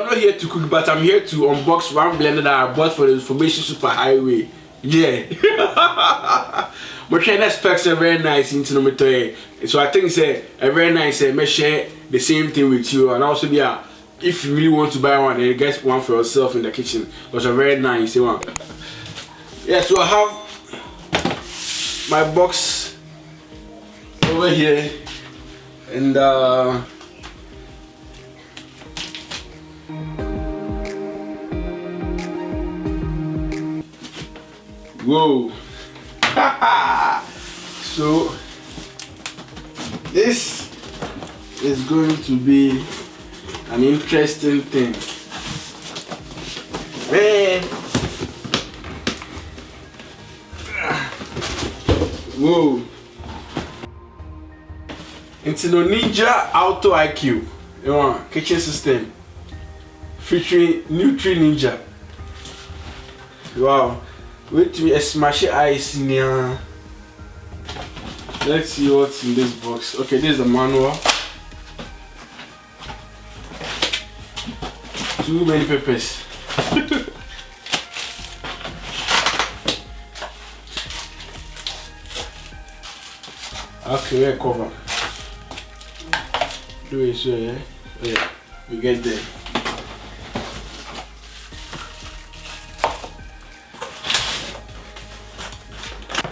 I'm not here to cook, but I'm here to unbox one blender that I bought for the information super highway. Yeah. My China specs are very nice into the meter. So I think say a very nice may share the same thing with you, and also yeah, if you really want to buy one, then get one for yourself in the kitchen. Because a very nice one. Yeah, so I have my box over here, and whoa. So this is going to be an interesting thing, man. Whoa. It's no Ninja Auto IQ, you know, kitchen system featuring Nutri Ninja. Wow. Wait till we smash it ice in here. Let's see what's in this box. Okay, this is the manual. Too many peppers. Okay, cover. Do it so, yeah? Yeah, we get there.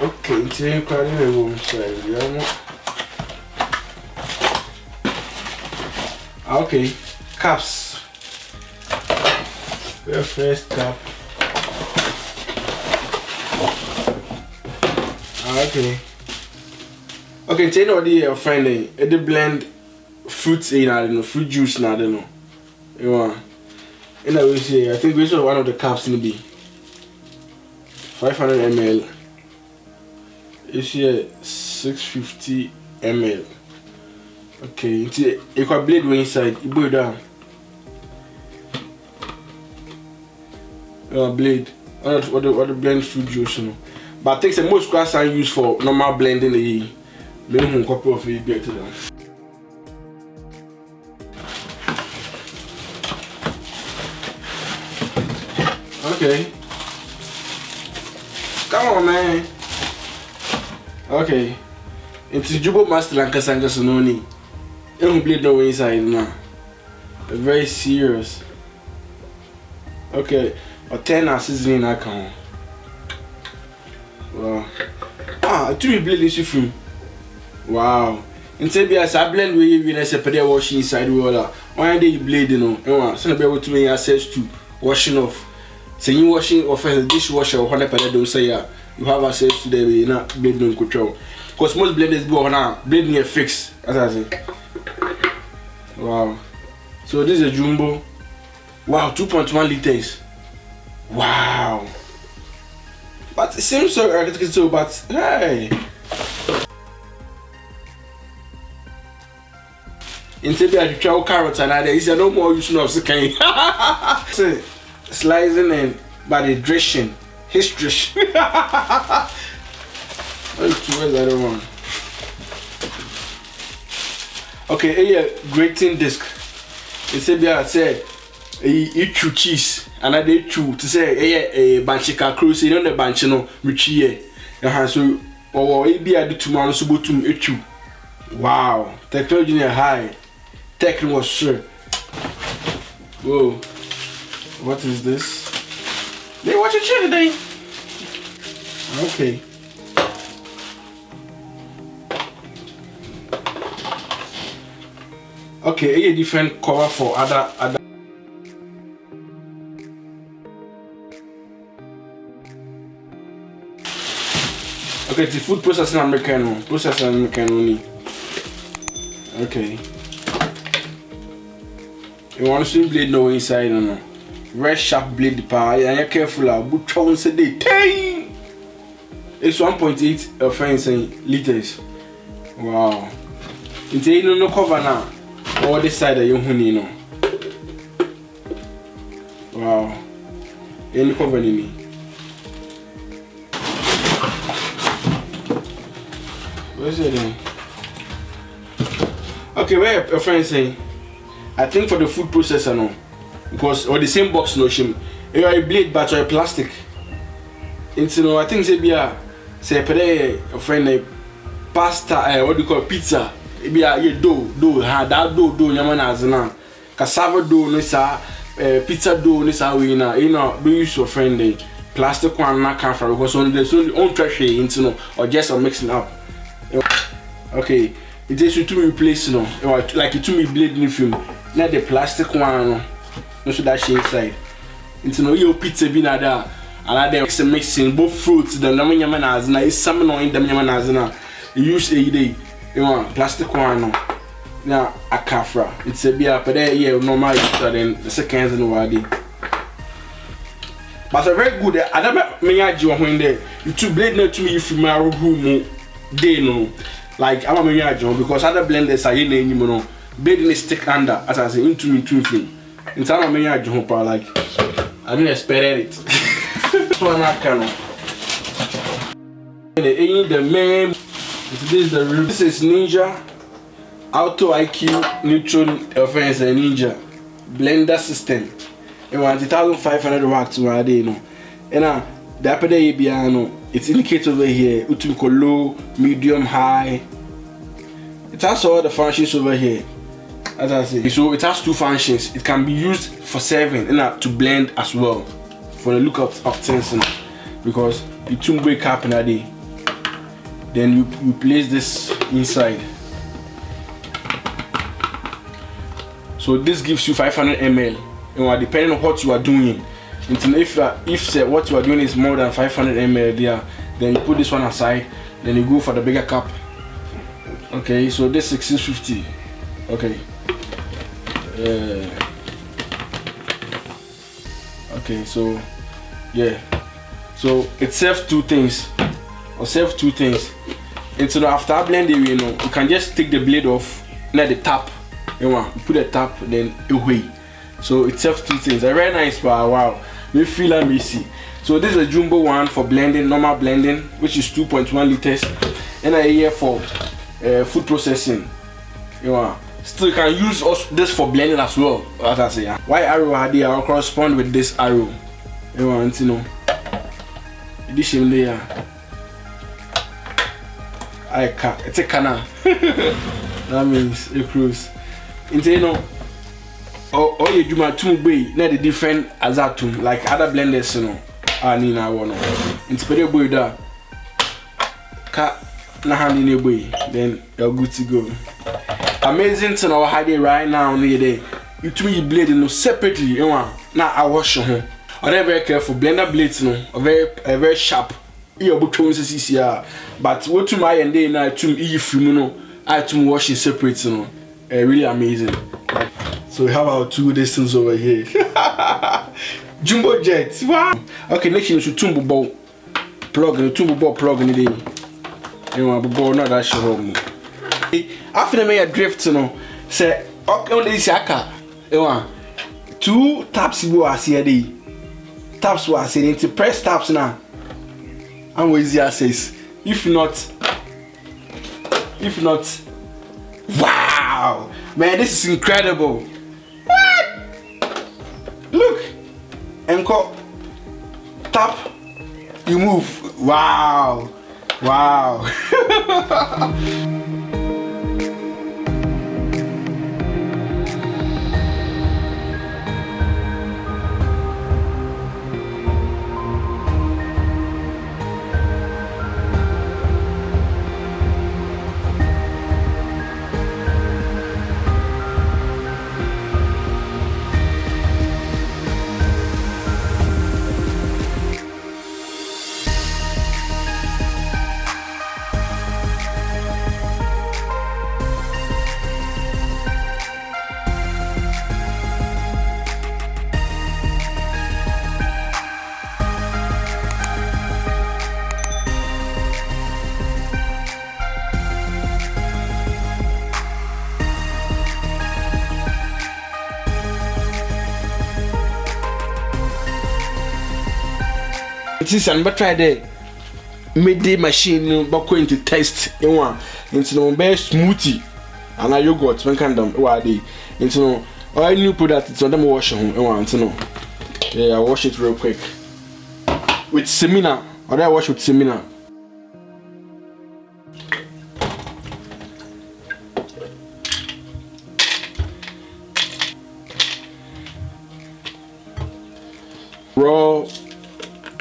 Okay, today quite a room size, okay, caps. The first cap. Okay. Okay, tell you what you're finding. It blend fruits in, I don't know, fruit juice, I don't know. You want? And I will say, I think this is one of the caps in the 500 ml. It's here 650 ml. Okay, you can blade one inside. You put it down. Blade. What the blend fruit juice, you know. But I think the most grass I use for normal blending the minimum couple of it better than. Okay. Come on, man. Okay. It's Jubo Master Lankasanga Sononi. It won't bleed no inside now. Very serious. Okay. Or 10 hours seasoning I can. Wow. I do blend this film. Wow. Instead of I blend with you when I separate washing inside water. Why do you blade, you know? So be able to make access to washing off. So you washing off a dishwasher or whatever they don't say, you have access to the not blade no control. Because most blenders go on now, blade near fix, as I say. Wow. So this is a jumbo. Wow, 2.1 liters. Wow. But it seems so, but hey. Instead of the chow carrots and other, is no more use of the kind. Slicing and by the dressing, his dressing. Okay, a grating disc. Instead of say eat two cheese and I did two to say a banchika cruise in the banchino which ye. So or be a tomorrow subutum eat. Wow, technology high. Tech was sure. Whoa, what is this? They watch a show today. Okay. Okay, a different cover for other. Okay, the food processing American only. Okay. You want to see blade no inside no. Red sharp blade the power and you're careful but try say they tay. It's 1.8 fence liters. Wow. It's no cover now. All this side of your honey no. Wow. Any cover in me. Where's it then? Okay, where your friend saying? I think for the food processor no. because or the same box no shim. You are a blade but or a plastic. Into no I think say pede a friend a pasta what do you call pizza. It be a dough that dough nyama na cassava dough no sa pizza dough no sa we na you know do use your friend the plastic one na can for because on the own trash into no or just a mixing up. Okay, it is to replace no or like it to me blade new film. Not the plastic one no so that shade inside. Into no your pizza be na there and there mixing both fruits the nyama na azna is some no in the nyama na azna. You use a day you want plastic one no. Now ANKAFUL it's a beer per day yeah normal then the seconds in the world. But a very good I don't mean when there you two blade not to me if you my room day no like I'm a mean because other blenders are in any no blade in stick under as I say into me two thing in time I'm mean like I didn't expect it. One I can the main this is Ninja Auto IQ neutron offense and Ninja blender system. It was 1,500 watts right there, you know. And the upper day piano, it's indicated over here. Utumko low, medium, high. It has all the functions over here. As I say, so it has two functions. It can be used for serving and to blend as well. For the look of things, because the two break up in a day. Then you place this inside. So this gives you 500 ml. Depending on what you are doing. If what you are doing is more than 500 ml there, then you put this one aside, then you go for the bigger cup. Okay, so this 1650. Okay. Okay, so yeah. So it serves two things. And so after blending, you can just take the blade off, let the tap. You put the tap, then away. So it serves two things. A very nice bar. Wow, we feel amazing. So this is a jumbo one for blending, normal blending, which is 2.1 liters, and a year for food processing. Still you can use this for blending as well. As I say, why arrow had there? I'll correspond with this arrow. Addition there. It's a canal. That means a cruise. Oh, you do my two way, not the different azatum like other blenders, Nina one. Inspired boy da. Na hand in a way, then you're good to go. Amazing to know how they right now near there. You two blade separately, now I wash them. Are they very careful? Blender blades very sharp. You button CCR, but what to my and day now to I to wash it separate, really amazing. So we have our two distance over here. Jumbo jets. Wow. Okay, next you should tumble ball plug in the tumble ball plug in the day. You want to ball not that show home. After me a drift, say okay on this yaka. You want two taps you are see taps was saying to press taps now. And what easy says if not wow man, this is incredible. Look, Enko, tap, you move. Wow, wow. Since I'm about to try the midday machine, but going to test into the best smoothie and a yogurt when kind of what they into or any new product, it's on them wash home. I want to know. Yeah, I wash it real quick. With Semina, or I wash with Semina. Raw,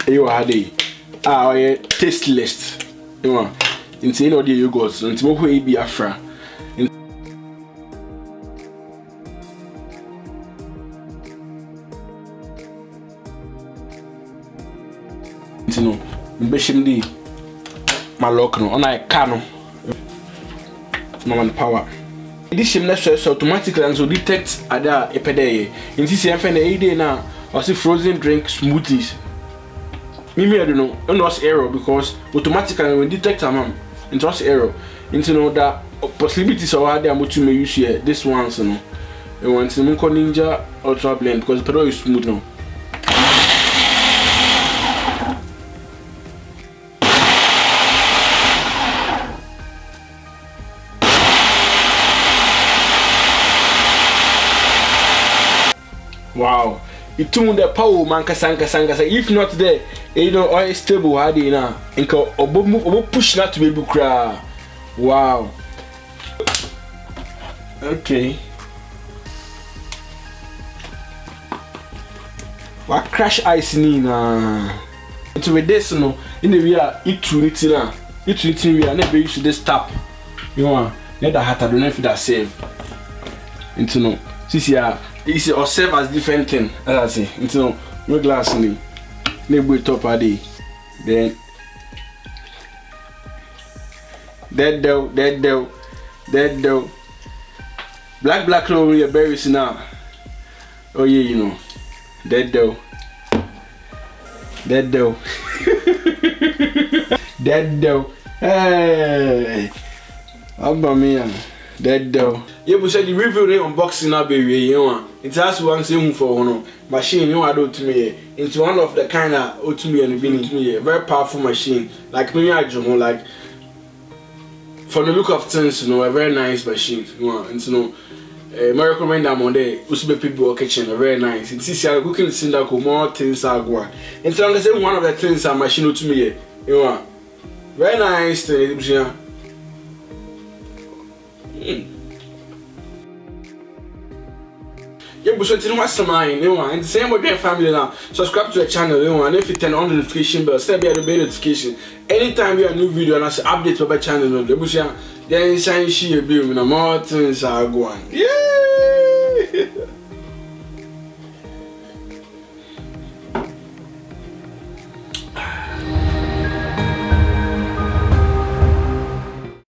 you had a taste list. You know, into any of the yogurts, and to what be afra. No, mbeshimdi malok no ona eka no man power this shim na so automatically and so detect ada epede in this year na e dey na or see frozen drink smoothies me I don't know it was error because automatically when detect am it was error into know that possibilities of how they am to use here this one so no e want to ninja ultra blend because the product is smooth now. Wow, it took the power man kasanga. If not there, you know, oil stable how they na. Inka obo push not to be bukra. Wow. Okay. What crash ice ni na. Into with this no. In the real it to it na. It to it we are never use this tap. You know, let that hat I don't know if that save. Into no. This ya. It's or serve as different thing. As I say, you know, no glass in the top of the then dead dough. Black clover your berries now. Oh yeah, you know. Dead dough. Dead dough. Hey, Abba dead dough. Yeah, but said the review they unboxing now, baby. You know, it has one thing for no machine. You know, I do to me. It's one of the kind of ultimate and being to me. Very powerful machine. Like me, I do like for the look of things, you know, a very nice machine. You know, and you know, I recommend them on there. Also, people kitchen, very nice. It's easy. I'm cooking Sindaco, more things are going. And so I'm saying one of the things are machine to me. You know, very nice thing. Yeah, but so it's not some mine, you know, and the same with your family now. Subscribe to the channel, you know, and if you turn on the notification bell, set the bell notification. Anytime we have a new video and I say update to my channel, then shine she a bill, and more things are going. Yeah.